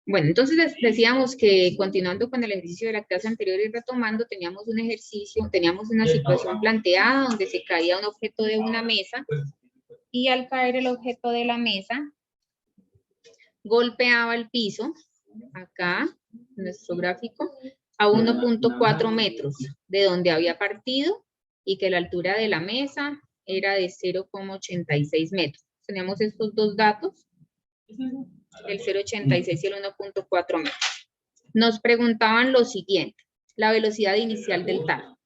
Bueno, entonces decíamos que continuando con el ejercicio de la clase anterior y retomando, teníamos un ejercicio, teníamos una situación planteada donde se caía un objeto de una mesa y al caer el objeto de la mesa golpeaba el piso, acá, en nuestro gráfico, a 1.4 metros de donde había partido y que la altura de la mesa era de 0,86 metros. Teníamos estos dos datos, el 0,86 y el 1.4 metros. Nos preguntaban lo siguiente, la velocidad inicial del tarro.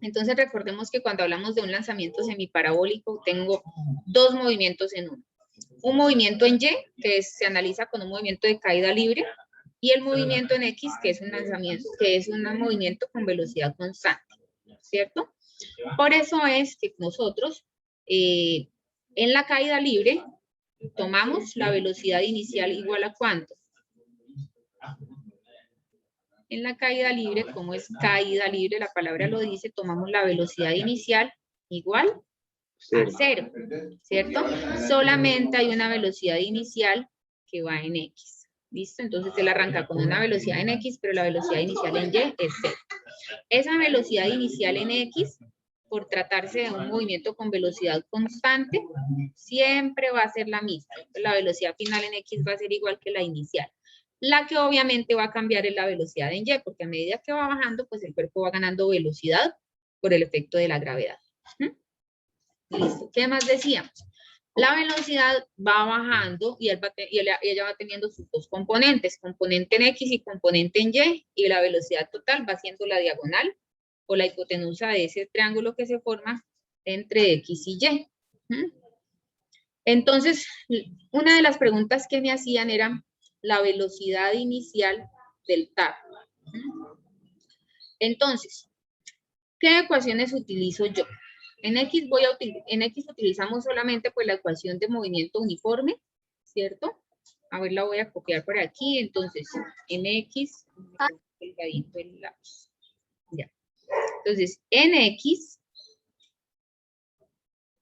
Entonces recordemos que cuando hablamos de un lanzamiento semiparabólico tengo dos movimientos en uno. Un movimiento en Y, que se analiza con un movimiento de caída libre, y el movimiento en X, que es un lanzamiento, que es un movimiento con velocidad constante, ¿cierto? Por eso es que nosotros en la caída libre tomamos la velocidad inicial igual a ¿cuánto? En la caída libre, como es caída libre, la palabra lo dice, tomamos la velocidad inicial igual a 0, ¿cierto? Solamente hay una velocidad inicial que va en X, ¿listo? Entonces él arranca con una velocidad en X, pero la velocidad inicial en Y es 0. Esa velocidad inicial en X, por tratarse de un movimiento con velocidad constante, siempre va a ser la misma. La velocidad final en X va a ser igual que la inicial. La que obviamente va a cambiar es la velocidad en Y, porque a medida que va bajando, pues el cuerpo va ganando velocidad por el efecto de la gravedad. Listo. ¿Qué más decíamos? La velocidad va bajando y ella va teniendo sus dos componentes, componente en X y componente en Y la velocidad total va siendo la diagonal o la hipotenusa de ese triángulo que se forma entre X y Y. Entonces, una de las preguntas que me hacían era la velocidad inicial del tarro. Entonces, ¿qué ecuaciones utilizo yo? En X utilizamos solamente pues la ecuación de movimiento uniforme, ¿cierto? A ver, la voy a copiar por aquí. Entonces, en X, ya. Entonces, en X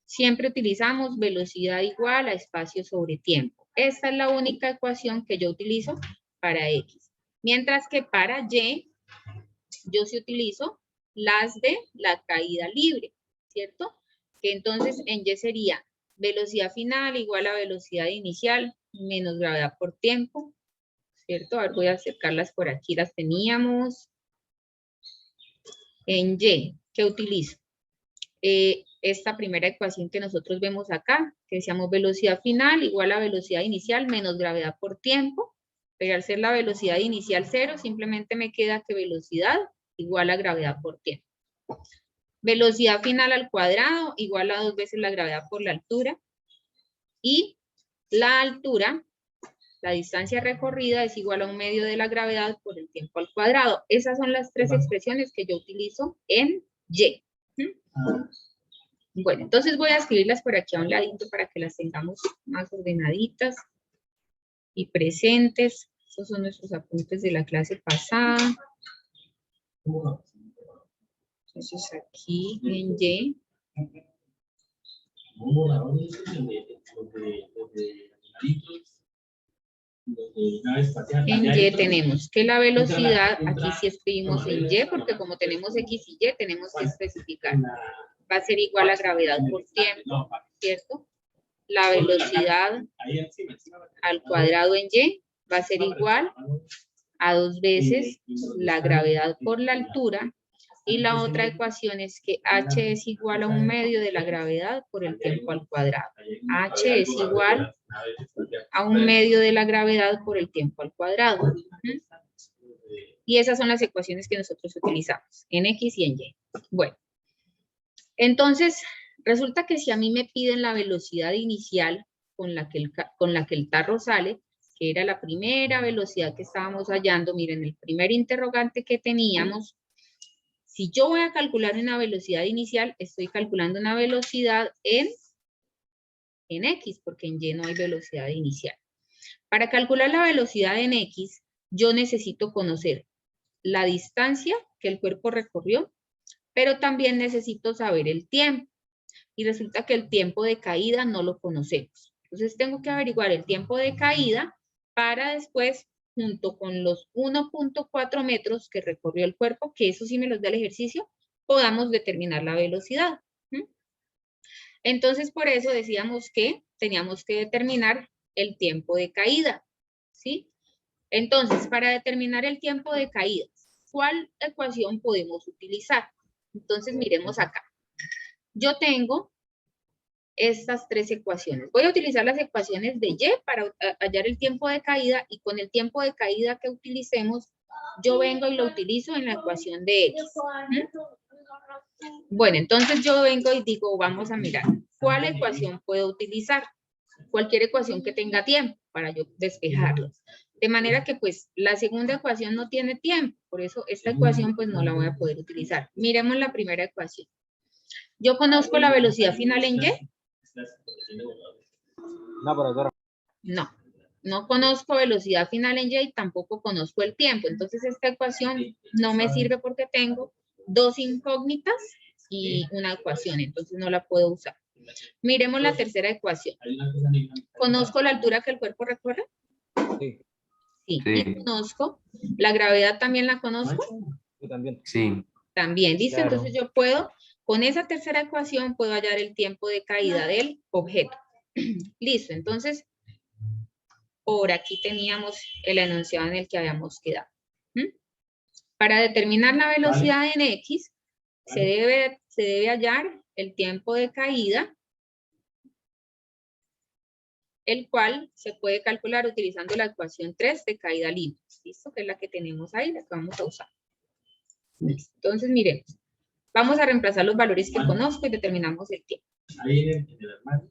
siempre utilizamos velocidad igual a espacio sobre tiempo. Esta es la única ecuación que yo utilizo para X. Mientras que para Y, yo sí utilizo las de la caída libre, ¿cierto? Que entonces en Y sería velocidad final igual a velocidad inicial menos gravedad por tiempo, ¿cierto? A ver, voy a acercarlas por aquí, las teníamos. En Y, ¿qué utilizo? Esta primera ecuación que nosotros vemos acá, que decíamos velocidad final igual a velocidad inicial menos gravedad por tiempo, pero al ser la velocidad inicial 0, simplemente me queda que velocidad igual a gravedad por tiempo. Velocidad final al cuadrado igual a 2 veces la gravedad por la altura. Y la altura, la distancia recorrida, es igual a 1/2 de la gravedad por el tiempo al cuadrado. Esas son las tres expresiones que yo utilizo en Y. Bueno, entonces voy a escribirlas por aquí a un ladito para que las tengamos más ordenaditas y presentes. Estos son nuestros apuntes de la clase pasada. Entonces aquí en Y. En Y tenemos que la velocidad, aquí sí escribimos en Y, porque como tenemos X y Y, tenemos que especificar. Va a ser igual a gravedad por tiempo, ¿cierto? La velocidad al cuadrado en Y va a ser igual a 2 veces la gravedad por la altura. Y la otra ecuación es que h es igual a 1/2 de la gravedad por el tiempo al cuadrado. H es igual a 1/2 de la gravedad por el tiempo al cuadrado. Y esas son las ecuaciones que nosotros utilizamos en X y en Y. Bueno, entonces resulta que si a mí me piden la velocidad inicial con la que el tarro sale, que era la primera velocidad que estábamos hallando, miren, el primer interrogante que teníamos, si yo voy a calcular una velocidad inicial, estoy calculando una velocidad en X, porque en Y no hay velocidad inicial. Para calcular la velocidad en X, yo necesito conocer la distancia que el cuerpo recorrió, pero también necesito saber el tiempo. Y resulta que el tiempo de caída no lo conocemos. Entonces tengo que averiguar el tiempo de caída para después, junto con los 1.4 metros que recorrió el cuerpo, que eso sí me los da el ejercicio, podamos determinar la velocidad. Entonces, por eso decíamos que teníamos que determinar el tiempo de caída, ¿sí? Entonces, para determinar el tiempo de caída, ¿cuál ecuación podemos utilizar? Entonces, miremos acá. Yo tengo estas tres ecuaciones. Voy a utilizar las ecuaciones de Y para hallar el tiempo de caída, y con el tiempo de caída que utilicemos, yo vengo y lo utilizo en la ecuación de X. Bueno, entonces yo vengo y digo, vamos a mirar, ¿cuál ecuación puedo utilizar? Cualquier ecuación que tenga tiempo para yo despejarlo. De manera que pues la segunda ecuación no tiene tiempo, por eso esta ecuación pues no la voy a poder utilizar. Miremos la primera ecuación. Yo conozco la velocidad final en Y. No, profesora. No, no conozco velocidad final en Y y tampoco conozco el tiempo. Entonces esta ecuación no me sirve porque tengo dos incógnitas y una ecuación, entonces no la puedo usar. Miremos la tercera ecuación. ¿Conozco la altura que el cuerpo recorre? Sí. Sí. Sí. ¿Y conozco? ¿La gravedad también la conozco? Yo también. Sí. También, ¿listo? Claro. Entonces yo puedo, con esa tercera ecuación, puedo hallar el tiempo de caída del objeto. Listo, entonces, por aquí teníamos el enunciado en el que habíamos quedado. Para determinar la velocidad en X, se debe hallar el tiempo de caída, el cual se puede calcular utilizando la ecuación 3 de caída libre. ¿Listo? Que es la que tenemos ahí, la que vamos a usar. Listo. Entonces, miremos. Vamos a reemplazar los valores que conozco y determinamos el tiempo.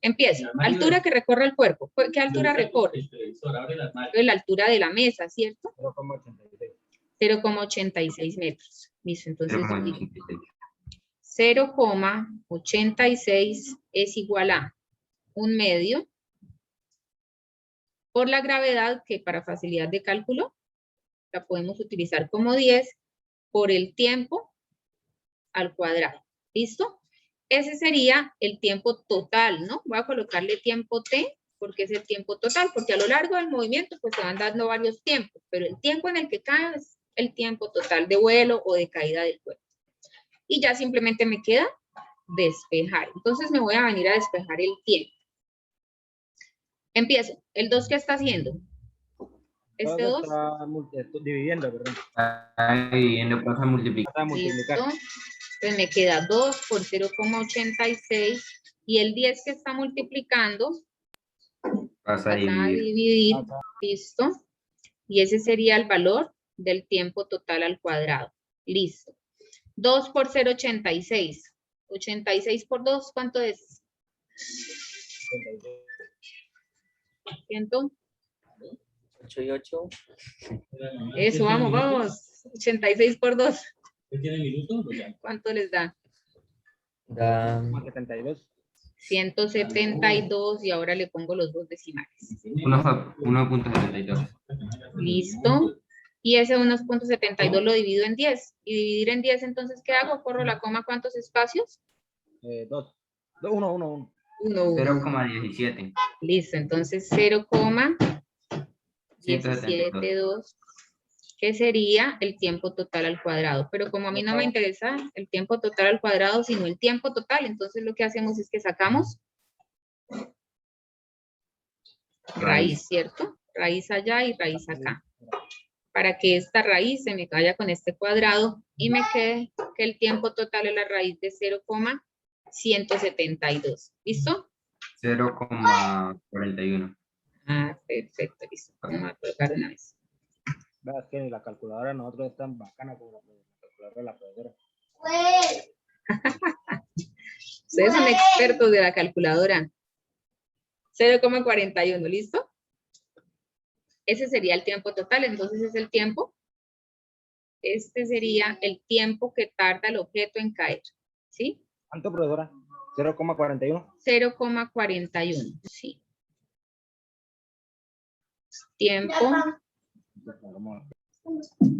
Empiezo. Altura que recorre el cuerpo. ¿Qué altura recorre? Entonces, la altura de la mesa, ¿cierto? 0,86. 0,86 metros. Listo, entonces 0,86. 0,86 es igual a 1/2 por la gravedad, que para facilidad de cálculo la podemos utilizar como 10 por el tiempo al cuadrado. ¿Listo? Ese sería el tiempo total, ¿no? Voy a colocarle tiempo T porque es el tiempo total, porque a lo largo del movimiento pues se van dando varios tiempos, pero el tiempo en el que cae es el tiempo total de vuelo o de caída del cuerpo. Y ya simplemente me queda despejar. Entonces me voy a venir a despejar el tiempo. Empiezo. ¿El 2 qué está haciendo? Este 2. Está dividiendo, perdón. Está dividiendo, pasa a multiplicar. Está a multiplicar. Listo. Entonces me queda 2 por 0,86 y el 10 que está multiplicando Pasa a pasa a dividir. dividir. Listo. Y ese sería el valor del tiempo total al cuadrado. Listo. 2 por 0,86. 86 por 2, ¿cuánto es? 100. 8 y 8. Eso, vamos, vamos. 86 por 2. ¿Cuánto les da? Da 72. 172 y ahora le pongo los dos decimales. 1.72. Listo. Y ese 1.72 lo divido en 10. Y dividir en 10, entonces, ¿qué hago? Corro la coma, ¿cuántos espacios? 2. 1, 1, 1. 1, 1. 0,17. Listo, entonces 0,172, que sería el tiempo total al cuadrado. Pero como a mí no me interesa el tiempo total al cuadrado, sino el tiempo total, entonces lo que hacemos es que sacamos raíz, ¿cierto? Raíz allá y raíz acá. Para que esta raíz se me vaya con este cuadrado y me quede que el tiempo total es la raíz de 0,172. ¿Listo? 0,41. Ah, perfecto, listo. Vamos a colocar una vez. Veas que la calculadora de nosotros es tan bacana como la calculadora de la profesora. Ustedes son expertos de la calculadora. 0,41, ¿listo? Ese sería el tiempo total, entonces es el tiempo. Este sería el tiempo que tarda el objeto en caer, ¿sí? ¿Cuánto, profesora? 0,41. 0,41, sí. Tiempo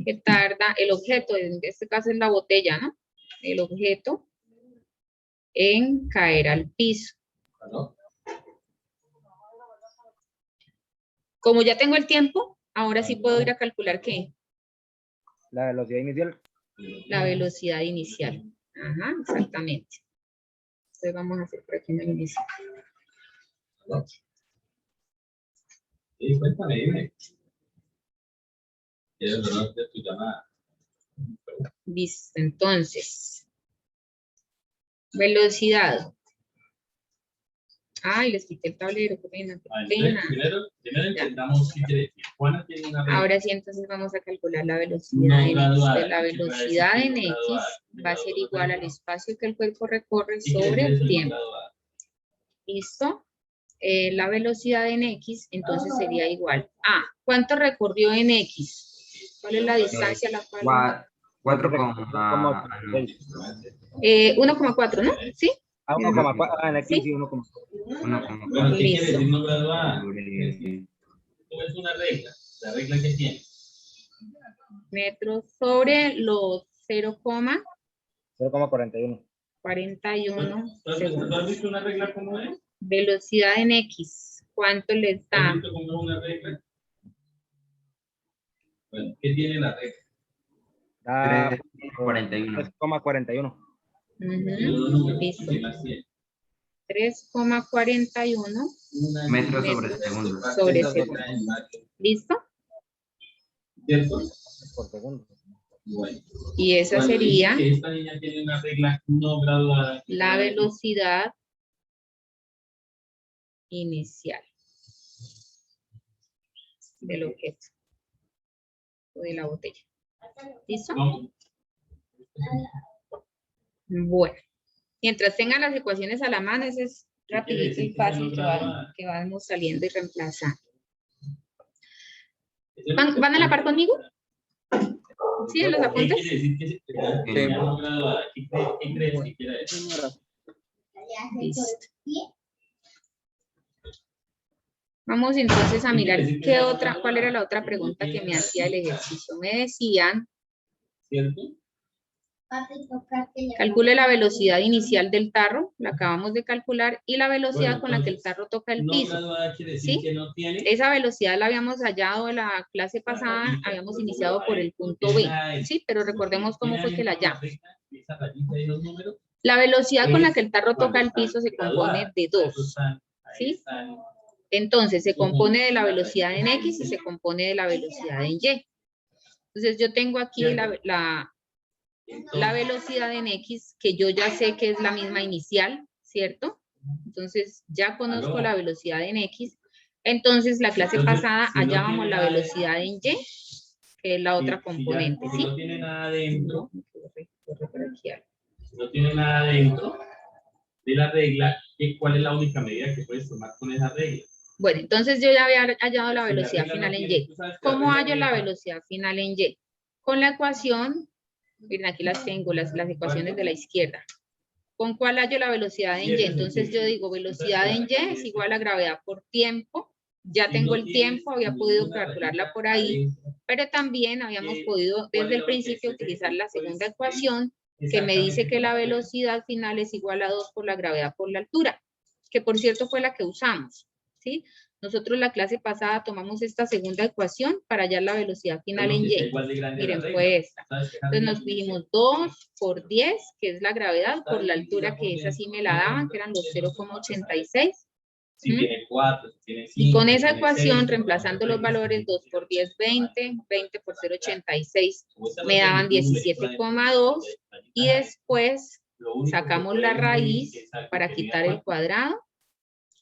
que tarda el objeto, en este caso es la botella, ¿no? El objeto en caer al piso. Como ya tengo el tiempo, ahora sí puedo ir a calcular ¿qué? La velocidad inicial. La velocidad inicial. Ajá, exactamente. Entonces vamos a hacer por aquí una inicial. Sí, cuéntame, dime. Quiero conocer tu llamada. Listo, entonces. Velocidad. Ay, les quité el tablero, qué pena, qué pena. Primero intentamos si Juana tiene una regla. Ahora sí, entonces vamos a calcular la velocidad en X. Pues la velocidad en X va a ser igual al espacio que el cuerpo recorre sobre el tiempo. ¿Listo? La velocidad en X, entonces sería igual a, ¿cuánto recorrió en X? ¿Cuál es la distancia a la cual? 4,6. 1,4, ¿no? ¿Sí? Ah, 1,4, en X ¿Sí? sí, 1,4. 1,4. ¿Qué quiere decir no sobre- graduada? Es una regla. La regla que tiene. Metros sobre los 0,41 0,41. ¿Tú has segundos. visto una regla como es? Velocidad en X, ¿cuánto les ¿Has da? visto cómo es una regla? Bueno, ¿qué tiene la regla? Da 3,41. 3,41. Ujú, listo. 3,41 Metros sobre metros segundo. sobre segundo. ¿Listo? ¿Cierto? Por segundo. Bueno. Y esa Cuando sería dice que esta niña tiene una regla no graduada. la velocidad inicial del objeto o de la botella. ¿Listo? ¿Cómo? Bueno, mientras tengan las ecuaciones a la mano, ese es rapidito y fácil que vamos saliendo y reemplazando. ¿Van a la par conmigo? ¿Sí, en los ¿Qué apuntes? quiere decir que Sí. no graduada? ¿Qué crees que quiere decir? Listo. Vamos entonces a mirar cuál era la otra pregunta que me hacía el ejercicio. Me decían, ¿Cierto? calcule la velocidad inicial del tarro, la acabamos de calcular, y la velocidad con la que el tarro toca el No piso. graduada quiere decir ¿Sí? que no tiene. Esa velocidad la habíamos hallado en la clase pasada, habíamos iniciado por el punto B, ¿sí? Pero recordemos cómo fue que la hallamos. Esa rayita y los números. La velocidad con la que el tarro toca el piso se compone de dos, ¿sí? Entonces, se compone de la velocidad en X y se compone de la velocidad en Y. Entonces, yo tengo aquí la velocidad en X, que yo ya sé que es la misma inicial, ¿cierto? Entonces, ya conozco la velocidad en X. Entonces, la clase pasada hallábamos la velocidad en Y, que es la otra componente, Si ¿sí? no tiene nada dentro, Si no tiene nada dentro de la regla, ¿cuál es la única medida que puedes tomar con esa regla? Bueno, entonces yo ya había hallado la Si velocidad regla final no en tiene, Y. tú sabes que ¿Cómo hallo tiene la cuatro. velocidad final en Y? Con la ecuación, miren aquí las tengo, las ecuaciones de la izquierda. ¿Con cuál hallo la velocidad en Y? Entonces yo digo, velocidad en Y es igual a gravedad por tiempo. Ya tengo el tiempo, había podido calcularla por ahí, pero también habíamos podido desde el principio utilizar la segunda ecuación, que me dice que la velocidad final es igual a 2 por la gravedad por la altura, que por cierto fue la que usamos, ¿sí? Nosotros la clase pasada tomamos esta segunda ecuación para hallar la velocidad final en Y. Miren, fue esta. Entonces nos dijimos 2 por 10, que es la gravedad, por la altura, que esa sí me la daban, que eran los 0,86. Si tiene 4, si tiene 5. Y con esa ecuación, reemplazando los valores, 2 por 10, 20, 20 por 0,86, me daban 17,2. Y después sacamos la raíz para quitar el cuadrado.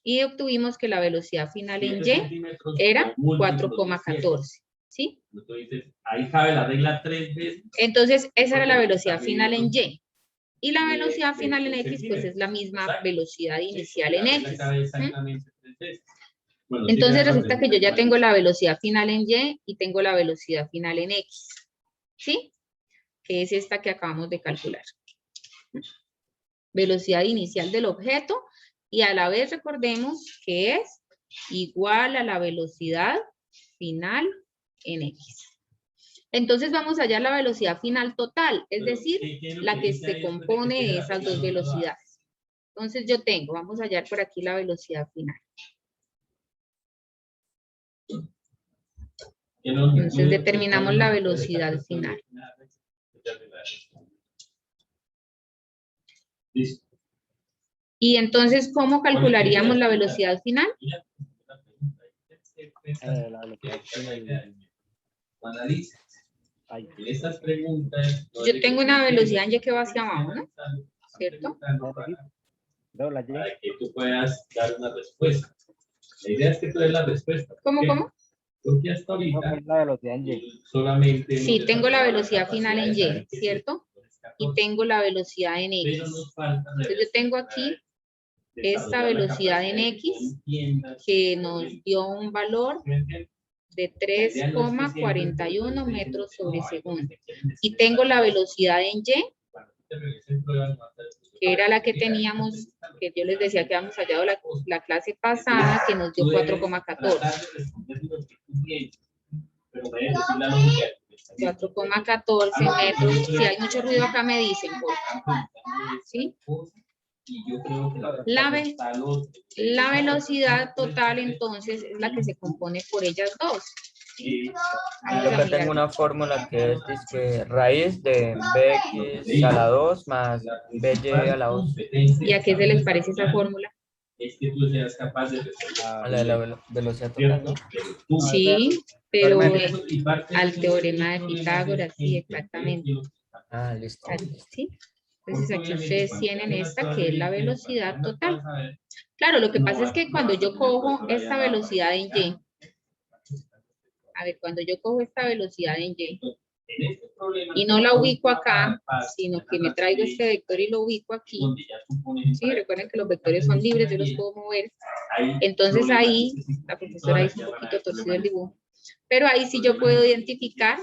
Y obtuvimos que la velocidad final en Y era 4,14, ¿sí? Ahí cabe la regla 3 veces. Entonces, esa era la velocidad final en Y. Y la velocidad final en X, pues es la misma velocidad inicial en X. Entonces, resulta que yo ya tengo la velocidad final en Y y tengo la velocidad final en X, ¿sí? Que es esta que acabamos de calcular. Velocidad inicial del objeto. Y a la vez recordemos que es igual a la velocidad final en X. Entonces vamos a hallar la velocidad final total, es decir, la que se compone de esas dos velocidades. Entonces yo tengo, vamos a hallar por aquí la velocidad final. Entonces determinamos la velocidad final. Listo. Y entonces, ¿cómo calcularíamos la velocidad final? La velocidad final. Analice. Ay, Esas preguntas. Yo tengo una velocidad en Y que va hacia abajo, ¿no? ¿Cierto? veo la Y. Para que tú puedas dar una respuesta. La idea es que tú des la respuesta. ¿Cómo? Porque hasta Creo que ahorita es la velocidad en Y. solamente. Sí, tengo la velocidad final en Y, ¿cierto? Y tengo la velocidad en X. Entonces yo tengo aquí esta velocidad en X que nos dio un valor de 3,41 metros sobre segundo. Y tengo la velocidad en Y, que era la que teníamos, que yo les decía que habíamos hallado la clase pasada, que nos dio 4,14. 4,14 metros. Si hay mucho ruido acá me dicen, por favor. ¿Sí? La velocidad total entonces es la que se compone por ellas dos. Vamos a Acá tengo mirar. una fórmula que es dizque, raíz de bx a la 2 más by a la 2. ¿Y a qué se les parece esa fórmula? Es que tú seas capaz de A la de la velocidad total, ¿no? Sí, pero al teorema de Pitágoras, sí, exactamente. Ah, listo. ¿Sí? Entonces aquí ustedes tienen esta que es la velocidad total. Claro, lo que pasa es que cuando yo cojo esta velocidad en Y, a ver, cuando yo cojo esta velocidad en Y no la ubico acá, sino que me traigo este vector y lo ubico aquí. Sí, recuerden que los vectores son libres, yo los puedo mover. Entonces ahí, la profesora hizo un poquito torcido el dibujo, pero ahí sí yo puedo identificar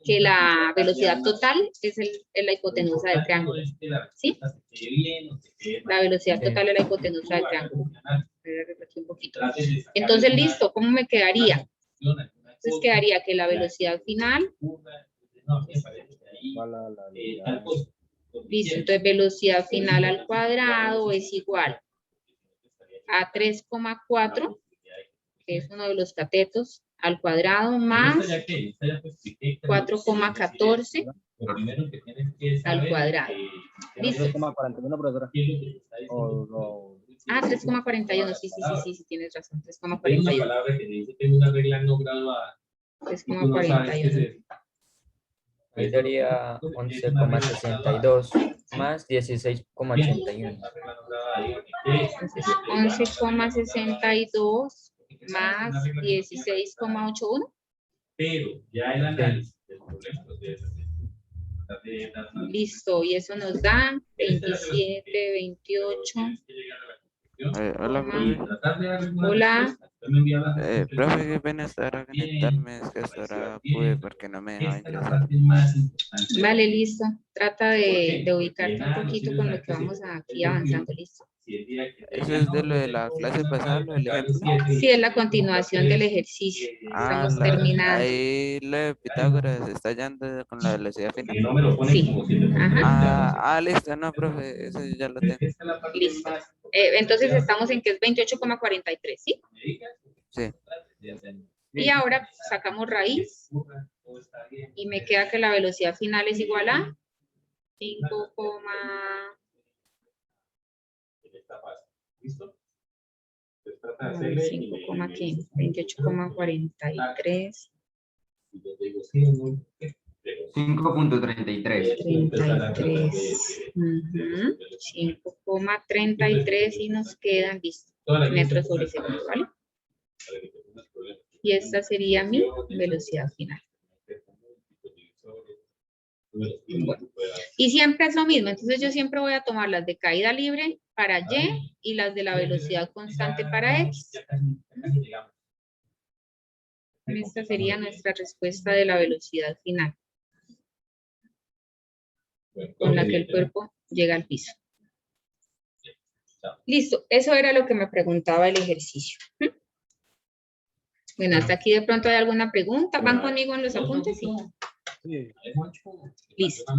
que la velocidad total es la hipotenusa del triángulo. ¿Sí? La velocidad total es la hipotenusa del triángulo. Voy a repetir un poquito. Entonces, listo, ¿cómo me quedaría? Entonces quedaría que la velocidad final, listo, entonces velocidad final al cuadrado es igual a 3,4, que es uno de los catetos, al cuadrado más 4,14 al cuadrado. ¿Listo? 3,41, profesora. 3,41, sí, tienes razón, Hay una 3,41. palabra que dice que es una regla no graduada. 3,41. Ahí daría 11,62 más 16,81. Entonces, 11,62 más 16,81. Pero ya el análisis del problema lo debes hacer. Listo, y eso nos da 27, 28. Hola, profe. Hola. Profe, qué pena estar a conectarme, es que hasta ahora pude porque no me dejaba ingresar. Vale, listo. Trata de ubicarte un poquito con lo que vamos aquí avanzando, listo. Eso es de lo de la clase pasada, lo del ejemplo. Sí, es la continuación del ejercicio. Estamos terminando. Ahí lo de Pitágoras está hallando con la velocidad final. Sí. Ajá. Listo, no, profe, eso ya lo tengo. Listo. Entonces estamos en que es 28,43, ¿sí? Sí. Y ahora sacamos raíz y me queda que la velocidad final es igual a 5, ¿Listo? 28,43. 5.33. 33. 5,33 y nos quedan, listo, metros sobre segundo, ¿vale? Y esta sería mi velocidad final. Bueno, y siempre es lo mismo, entonces yo siempre voy a tomar las de caída libre para Y y las de la velocidad constante para X. Esta sería nuestra respuesta de la velocidad final, con la que el cuerpo llega al piso. Listo, eso era lo que me preguntaba el ejercicio. Bueno, hasta aquí de pronto hay alguna pregunta. ¿Van conmigo en los apuntes? Sí. Listo.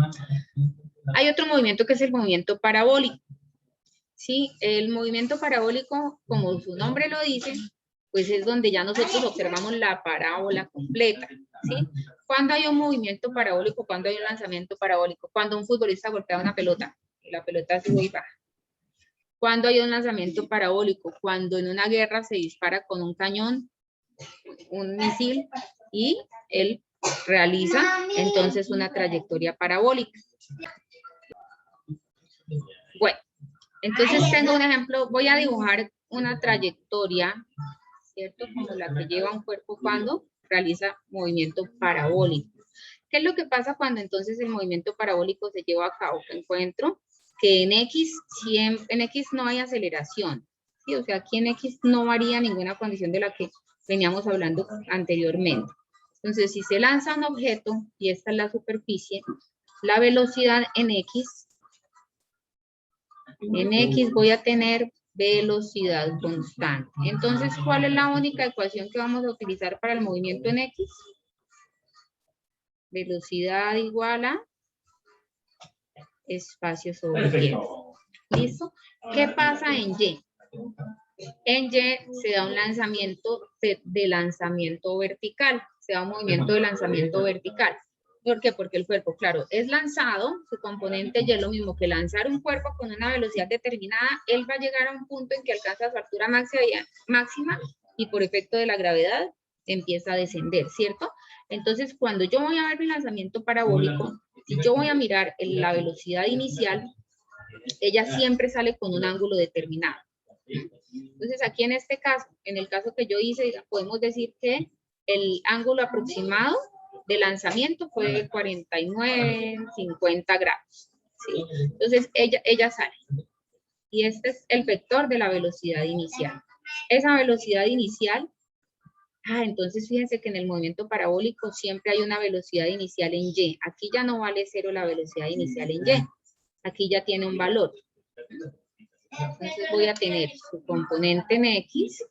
Hay otro movimiento que es el movimiento parabólico. Sí, el movimiento parabólico, como su nombre lo dice, pues es donde ya nosotros observamos la parábola completa, ¿sí? Cuando hay un movimiento parabólico, cuando hay un lanzamiento parabólico, cuando un futbolista golpea una pelota, y la pelota sube y baja. Cuando hay un lanzamiento parabólico, cuando en una guerra se dispara con un cañón, un misil, y él realiza entonces una trayectoria parabólica. Bueno, entonces tengo un ejemplo, voy a dibujar una trayectoria, ¿cierto? Como la que lleva un cuerpo cuando realiza movimiento parabólico. ¿Qué es lo que pasa cuando entonces el movimiento parabólico se lleva a cabo? Que encuentro que en X no hay aceleración, ¿sí? O sea, aquí en X no varía ninguna condición de la que veníamos hablando anteriormente. Entonces, si se lanza un objeto, y esta es la superficie, la velocidad en X voy a tener velocidad constante. Entonces, ¿cuál es la única ecuación que vamos a utilizar para el movimiento en X? Velocidad igual a espacio sobre tiempo. ¿Listo? ¿Qué pasa en Y? En Y se da un lanzamiento de lanzamiento vertical, se da un movimiento de lanzamiento vertical. ¿Por qué? Porque el cuerpo, claro, es lanzado, su componente Y es lo mismo que lanzar un cuerpo con una velocidad determinada, él va a llegar a un punto en que alcanza su altura máxima y por efecto de la gravedad empieza a descender, ¿cierto? Entonces, cuando yo voy a ver mi lanzamiento parabólico, si yo voy a mirar la velocidad inicial, ella siempre sale con un ángulo determinado. Entonces, aquí en este caso, en el caso que yo hice, podemos decir que el ángulo aproximado de lanzamiento fue de 49, 50 grados. ¿Sí? Entonces, ella sale. Y este es el vector de la velocidad inicial. Esa velocidad inicial, entonces fíjense que en el movimiento parabólico siempre hay una velocidad inicial en Y. Aquí ya no vale 0 la velocidad inicial en Y. Aquí ya tiene un valor. Entonces voy a tener su componente en X,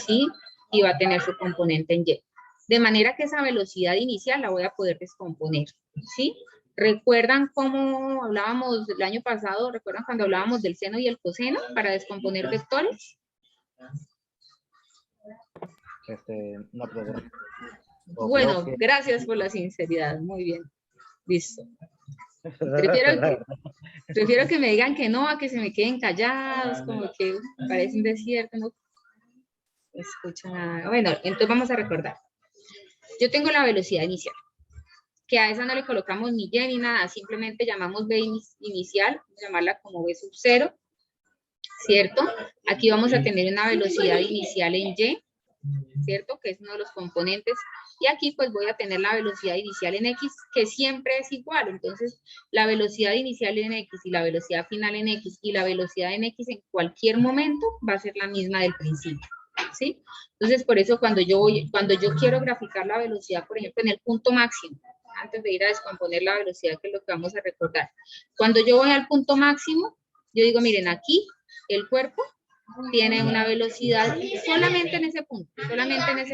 ¿sí? Y va a tener su componente en Y. De manera que esa velocidad inicial la voy a poder descomponer, ¿sí? ¿Recuerdan cómo hablábamos el año pasado? ¿Recuerdan cuando hablábamos del seno y el coseno para descomponer vectores? No, pero bueno, gracias por la sinceridad. Muy bien. Listo. Prefiero que me digan que no, a que se me queden callados, como que parece un desierto, no escuchan nada. Bueno, entonces vamos a recordar. Yo tengo la velocidad inicial, que a esa no le colocamos ni Y ni nada, simplemente llamamos V inicial, llamarla como V sub 0, ¿cierto? Aquí vamos a tener una velocidad inicial en Y, ¿cierto? Que es uno de los componentes. Y aquí pues voy a tener la velocidad inicial en X, que siempre es igual. Entonces, la velocidad inicial en X y la velocidad final en X y la velocidad en X en cualquier momento va a ser la misma del principio, ¿sí? Entonces, por eso cuando yo quiero graficar la velocidad, por ejemplo, en el punto máximo, antes de ir a descomponer la velocidad, que es lo que vamos a recordar. Cuando yo voy al punto máximo, yo digo, miren, aquí el cuerpo tiene una velocidad solamente en ese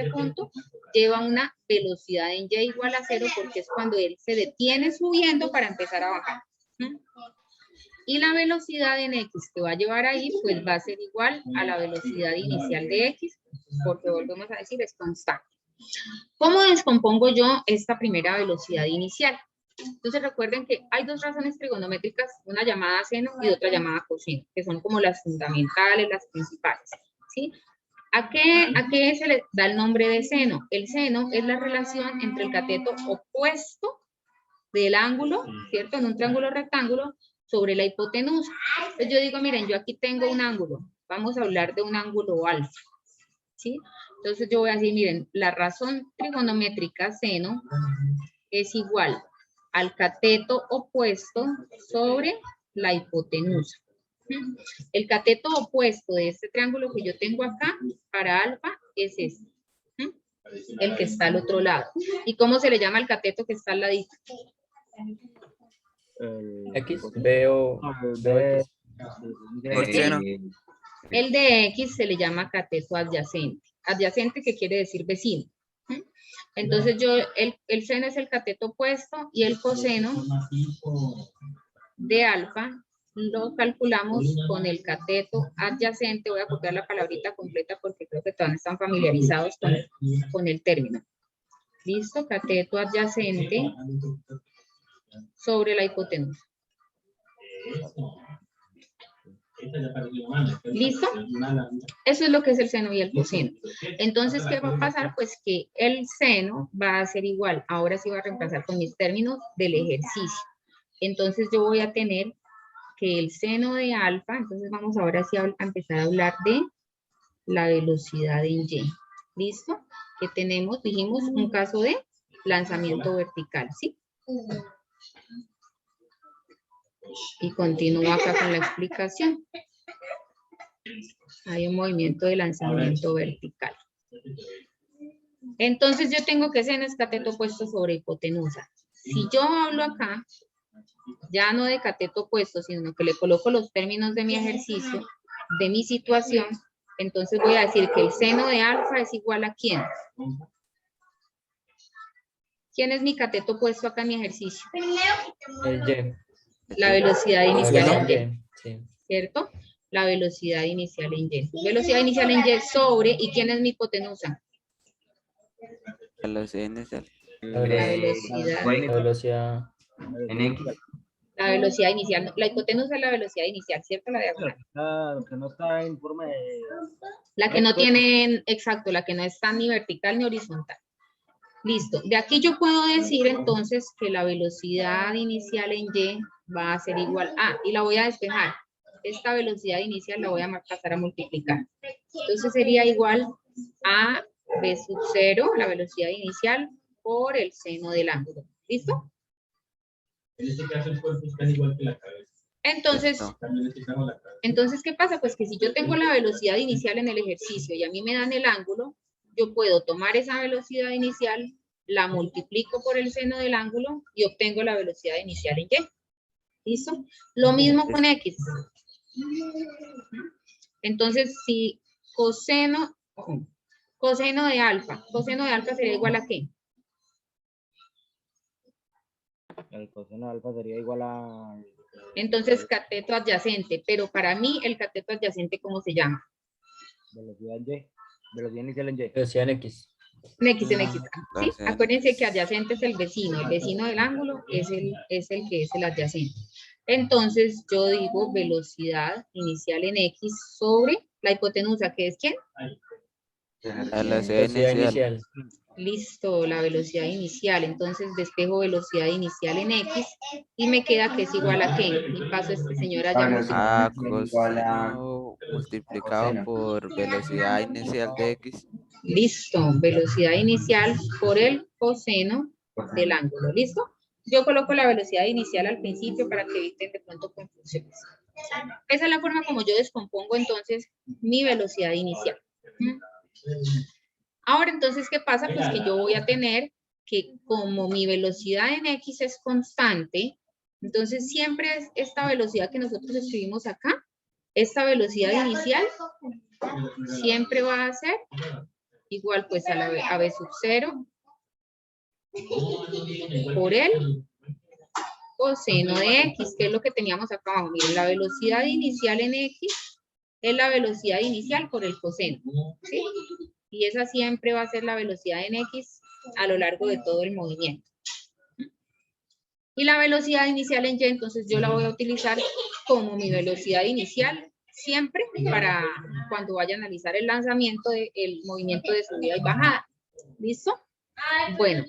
punto lleva una velocidad en Y igual a 0 porque es cuando él se detiene subiendo para empezar a bajar. Y la velocidad en X que va a llevar ahí pues va a ser igual a la velocidad inicial de X porque volvemos a decir es constante. ¿Cómo descompongo yo esta primera velocidad inicial? Entonces recuerden que hay dos razones trigonométricas, una llamada seno y otra llamada coseno, que son como las fundamentales, las principales, ¿sí? ¿A qué se le da el nombre de seno? El seno es la relación entre el cateto opuesto del ángulo, ¿cierto? En un triángulo rectángulo sobre la hipotenusa. Entonces yo digo, miren, yo aquí tengo un ángulo, vamos a hablar de un ángulo alfa, ¿sí? Entonces yo voy a decir, miren, la razón trigonométrica seno es igual al cateto opuesto sobre la hipotenusa. El cateto opuesto de este triángulo que yo tengo acá para alfa es este, el que está al otro lado. ¿Y cómo se le llama el cateto que está al ladito? X, B o B. El de X se le llama cateto adyacente. Adyacente, que quiere decir vecino. Entonces el seno es el cateto opuesto y el coseno de alfa lo calculamos con el cateto adyacente. Voy a copiar la palabrita completa porque creo que todos están familiarizados con el término. Listo, cateto adyacente sobre la hipotenusa. ¿Listo? Eso es lo que es el seno y el coseno. Entonces, ¿qué va a pasar? Pues que el seno va a ser igual. Ahora sí va a reemplazar con mis términos del ejercicio. Entonces, yo voy a tener que el seno de alfa, entonces vamos ahora sí a empezar a hablar de la velocidad en Y. ¿Listo? Que tenemos, dijimos, un caso de lanzamiento vertical, ¿sí? Y continúo acá con la explicación. Hay un movimiento de lanzamiento vertical. Entonces yo tengo que seno es cateto puesto sobre hipotenusa. Si yo hablo acá, ya no de cateto puesto, sino que le coloco los términos de mi ejercicio, de mi situación, entonces voy a decir que el seno de alfa es igual a ¿quién? ¿Quién es mi cateto puesto acá en mi ejercicio? Y. La velocidad inicial en Y, Sí. ¿cierto? La velocidad inicial en Y. Velocidad inicial en Y sobre, ¿y quién es mi hipotenusa? Velocidad inicial. La velocidad. La velocidad. En X. La velocidad inicial. No, la hipotenusa es la velocidad inicial, ¿cierto? La diagonal. Que no está en forma de... La que no tiene, exacto, la que no está ni vertical ni horizontal. Listo. De aquí yo puedo decir entonces que la velocidad inicial en Y va a ser igual a, y la voy a despejar. Esta velocidad inicial la voy a pasar a multiplicar. Entonces sería igual a B sub 0, la velocidad inicial, por el seno del ángulo. ¿Listo? En este caso el cuerpo está igual que la cabeza. Entonces, También necesitamos la cabeza. entonces, ¿qué pasa? Pues que si yo tengo la velocidad inicial en el ejercicio y a mí me dan el ángulo, yo puedo tomar esa velocidad inicial, la multiplico por el seno del ángulo y obtengo la velocidad inicial en Y. ¿Listo? Lo mismo con X. Entonces, si coseno de alfa sería igual a ¿qué? El coseno de alfa sería igual a... Entonces, cateto adyacente, pero para mí el cateto adyacente, ¿cómo se llama? Velocidad en Y. Velocidad inicial en Y. Velocidad en X. En X, en X. ¿Sí? Entonces, Acuérdense que adyacente es el vecino del ángulo es el que es el adyacente. Entonces, yo digo velocidad inicial en X sobre la hipotenusa, ¿que es quién? la velocidad Velocidad inicial. inicial. Listo, la velocidad inicial. Entonces, despejo velocidad inicial en X y me queda que es igual a ¿qué? Y paso a este señor allá. A coseno multiplicado por velocidad inicial de X. Listo, velocidad inicial por el coseno del ángulo. ¿Listo? Yo coloco la velocidad inicial al principio para que eviten de pronto confusiones. Esa es la forma como yo descompongo entonces mi velocidad inicial. Ahora entonces, ¿qué pasa? Pues que yo voy a tener que como mi velocidad en X es constante, entonces siempre es esta velocidad que nosotros escribimos acá, esta velocidad inicial siempre va a ser igual pues a B sub 0 por el coseno de X, que es lo que teníamos acá abajo. Miren, la velocidad inicial en X es la velocidad inicial por el coseno, ¿sí? Y esa siempre va a ser la velocidad en X a lo largo de todo el movimiento. Y la velocidad inicial en Y, entonces yo la voy a utilizar como mi velocidad inicial siempre para cuando vaya a analizar el lanzamiento del movimiento de subida y bajada. ¿Listo? Bueno,